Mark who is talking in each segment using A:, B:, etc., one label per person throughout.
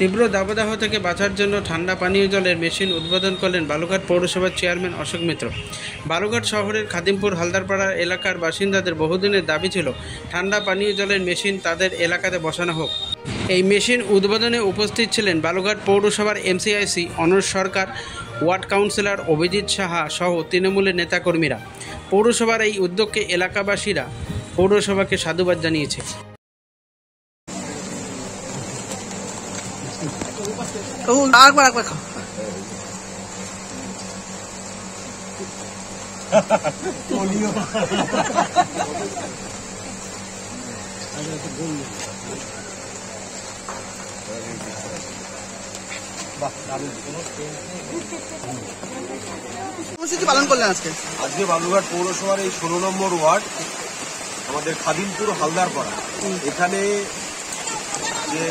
A: তীব্র দাবদাহ থেকে বাঁচার জন্য ঠান্ডা পানীয় জলের মেশিন উদ্বোধন করলেন বালুঘাট পৌরসভার চেয়ারম্যান অশোক মিত্র। বালুঘাট শহরের খাদিমপুর হালদারপাড়া এলাকার বাসিন্দাদের বহুদিনের দাবি ছিল ঠান্ডা পানীয় জলের মেশিন তাদের এলাকাতে বসানো হোক। এই মেশিন উদ্বোধনে উপস্থিত ছিলেন বালুঘাট পৌরসভার এমসিআইসি অনুজ সরকার, ওয়ার্ড কাউন্সিলর অভিজিৎ সাহা সহ তৃণমূলের নেতাকর্মীরা। পৌরসভার এই উদ্যোগকে এলাকাবাসীরা পৌরসভাকে সাধুবাদ জানিয়েছে।
B: পালন করলেন আজকে
C: বালুঘাট পৌরসভার এই 16 নম্বর ওয়ার্ড আমাদের খাদিমপুর হালদারপাড়া, এখানে যে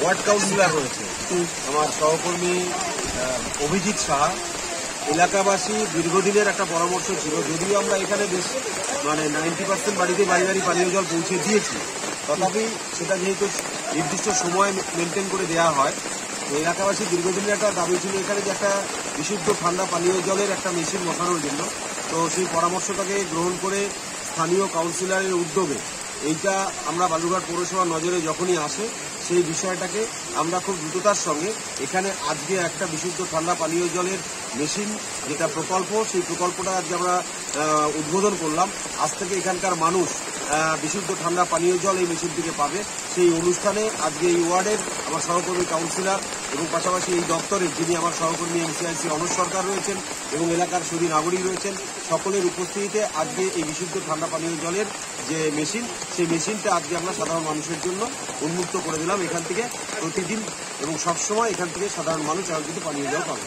C: ওয়ার্ড কাউন্সিলর রয়েছে আমার সহকর্মী অভিজিৎ সাহা, এলাকাবাসী দীর্ঘদিনের একটা পরামর্শ ছিল, যদিও আমরা এখানে বেশ 90% বাড়িতে বাড়ি পানীয় জল পৌঁছে দিয়েছি, তথাপি সেটা যেহেতু নির্দিষ্ট সময় মেনটেন করে দেওয়া হয়, তো এলাকাবাসী দীর্ঘদিনের একটা দাবি ছিল এখানে যে একটা বিশুদ্ধ ঠান্ডা পানীয় জলের একটা মেশিন বসানোর জন্য। তো সেই পরামর্শটাকে গ্রহণ করে স্থানীয় কাউন্সিলরের উদ্যোগে এইটা আমরা বালুঘাট পৌরসভার নজরে যখনই আসে সেই বিষয়টাকে আমরা খুব দ্রুততার সঙ্গে এখানে আজকে একটা বিশুদ্ধ ঠান্ডা পানীয় জলের মেশিন যেটা প্রকল্প, সেই প্রকল্পটা আজকে আমরা উদ্বোধন করলাম। আজ থেকে এখানকার মানুষ বিশুদ্ধ ঠান্ডা পানীয় জল এই মেশিন থেকে পাবে। সেই অনুষ্ঠানে আজকে এই ওয়ার্ডের আমার সহকর্মী কাউন্সিলর এবং পাশাপাশি এই দপ্তরের যিনি আমার সহকর্মী এমসিআইসি অনুজ সরকার রয়েছেন এবং এলাকার সুধী নাগরিক রয়েছেন, সকলের উপস্থিতিতে আজকে এই বিশুদ্ধ ঠান্ডা পানীয় জলের যে মেশিন, সেই মেশিনটা আজকে আমরা সাধারণ মানুষের জন্য উন্মুক্ত করে দিলাম। এখান থেকে প্রতিদিন এবং সবসময় এখান থেকে সাধারণ মানুষ পানীয় জল পাবে।